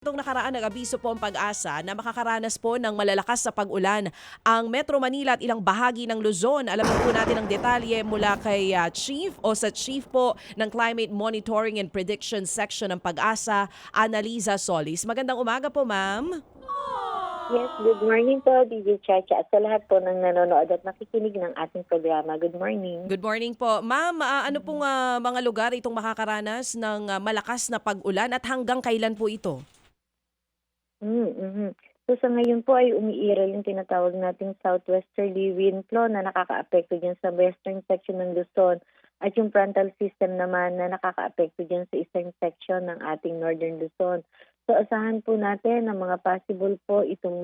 Itong nakaraan, nag-abiso po ang Pag-asa na makakaranas po ng malalakas sa pag-ulan ang Metro Manila at ilang bahagi ng Luzon. Alamin po natin ang detalye mula kay Chief o sa Chief po ng Climate Monitoring and Prediction Section ng Pag-asa, Annalisa Solis. Magandang umaga po, ma'am. Yes, good morning po, DJ Chacha, at sa lahat po ng nanonood at nakikinig ng ating programa. Good morning. Good morning po. Ma'am, ano pong mga lugar itong makakaranas ng malakas na pag-ulan at hanggang kailan po ito? Mm-hmm. So sa ngayon po ay umiiral yung tinatawag nating southwesterly wind flow na nakakaapekto dyan sa western section ng Luzon at yung frontal system naman na nakakaapekto dyan sa eastern section ng ating northern Luzon. So asahan po natin na mga possible po itong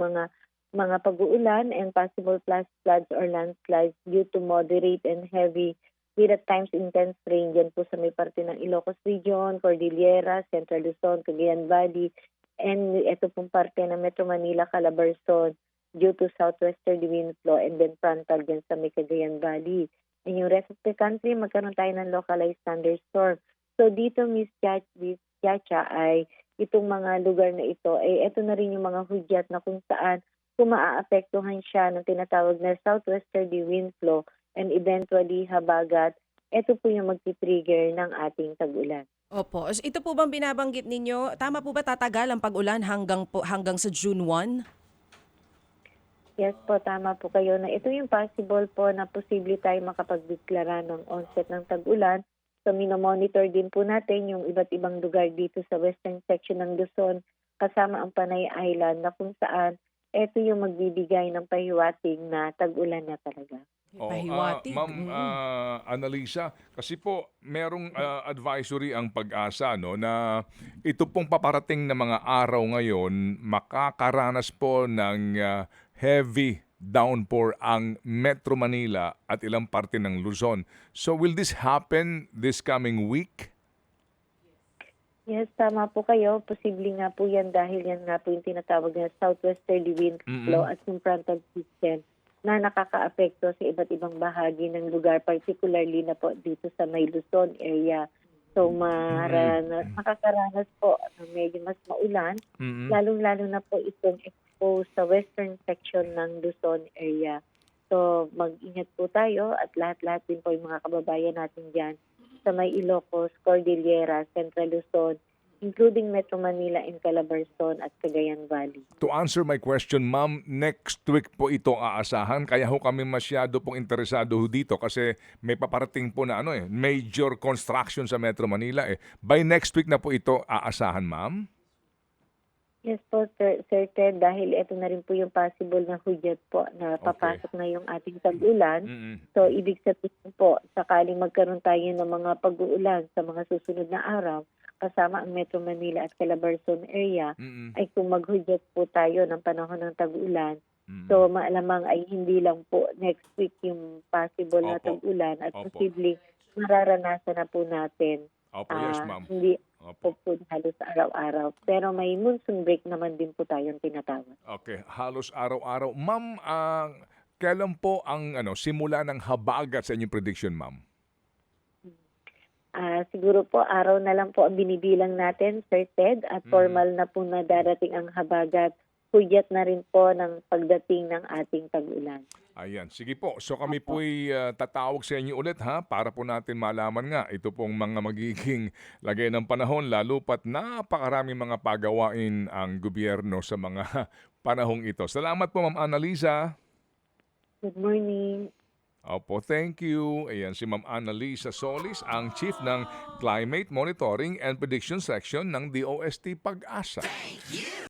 mga pag-uulan and possible flash floods or landslides due to moderate and heavy with at times intense rain dyan po sa may parte ng Ilocos Region, Cordillera, Central Luzon, Cagayan Valley, and ito pong parte ng Metro Manila, Calabarzon due to southwesterly wind flow and then frontal dyan sa may Cagayan Valley. And yung rest of the country, magkaroon tayo ng localized thunderstorm. So dito, Miss Chacha, ay itong mga lugar na ito, ito na rin yung mga hudyat na kung saan kung maaapektuhan siya ng tinatawag na southwesterly wind flow and eventually habagat, ito po yung magti-trigger ng ating tag-ulan. Opo. Ito po bang binabanggit ninyo, tama po ba tatagal ang pag-ulan hanggang sa June 1? Yes po, tama po kayo na ito yung possible po na posible tayo makapagdeklara ng onset ng tag-ulan. So minomonitor din po natin yung iba't ibang lugar dito sa western section ng Luzon kasama ang Panay Island na kung saan ito yung magbibigay ng pahiwatig na tag-ulan na talaga. Pahiwatig. Ma'am Annalisa, kasi po merong advisory ang Pag-asa no na ito pong paparating na mga araw ngayon makakaranas po ng heavy downpour ang Metro Manila at ilang parte ng Luzon. So will this happen this coming week? Yes, tama po kayo. Posible nga po yan dahil yan nga po yung tinatawag na southwesterly wind flow at yung frontal system na nakakaapekto sa iba't ibang bahagi ng lugar, particularly na po dito sa may Luzon area. So makakaranas po ng medyo mas maulan, lalong-lalo na po itong exposed sa western section ng Luzon area. So mag-ingat po tayo at lahat-lahat din po yung mga kababayan natin dyan sa may Ilocos, Cordillera, Central Luzon, including Metro Manila and Calabarzon at Cagayan Valley. To answer my question, ma'am, next week po ito aasahan. Kaya ho kami masyado pong interesado ho dito kasi may paparating po na major construction sa Metro Manila. By next week na po ito aasahan, ma'am? Yes po, Sir Ted, dahil ito na rin po yung possible na hudyat po na papasok na yung ating tag-ulan. So, ibig sabihin po, sakaling magkaroon tayo ng mga pag-uulan sa mga susunod na araw, kasama ang Metro Manila at Calabarzon area, ay kung maghudyat po tayo ng panahon ng tag-ulan, so maalamang ay hindi lang po next week yung possible na tag-ulan at posibleng mararanasan na po natin. Yes, ma'am. Hindi po halos araw-araw. Pero may monsoon break naman din po tayong tinatawag. Okay, halos araw-araw. Ma'am, kailan po ang simula ng habagat sa inyong prediction, ma'am? Siguro po araw na lang po ang binibilang natin, Sir Ted, at formal na po na darating ang habagat. Hudyat na rin po ng pagdating ng ating tag-ulan. Ayan, sige po. So kami po'y tatawag sa inyo ulit para po natin malaman nga ito pong mga magiging lagay ng panahon lalo pat napakaraming mga pagawain ang gobyerno sa mga panahong ito. Salamat po, Ma'am Annalisa. Good morning. Opo, thank you. Ayan si Ma'am Annalisa Solis, ang Chief ng Climate Monitoring and Prediction Section ng DOST Pag-asa. Thank you.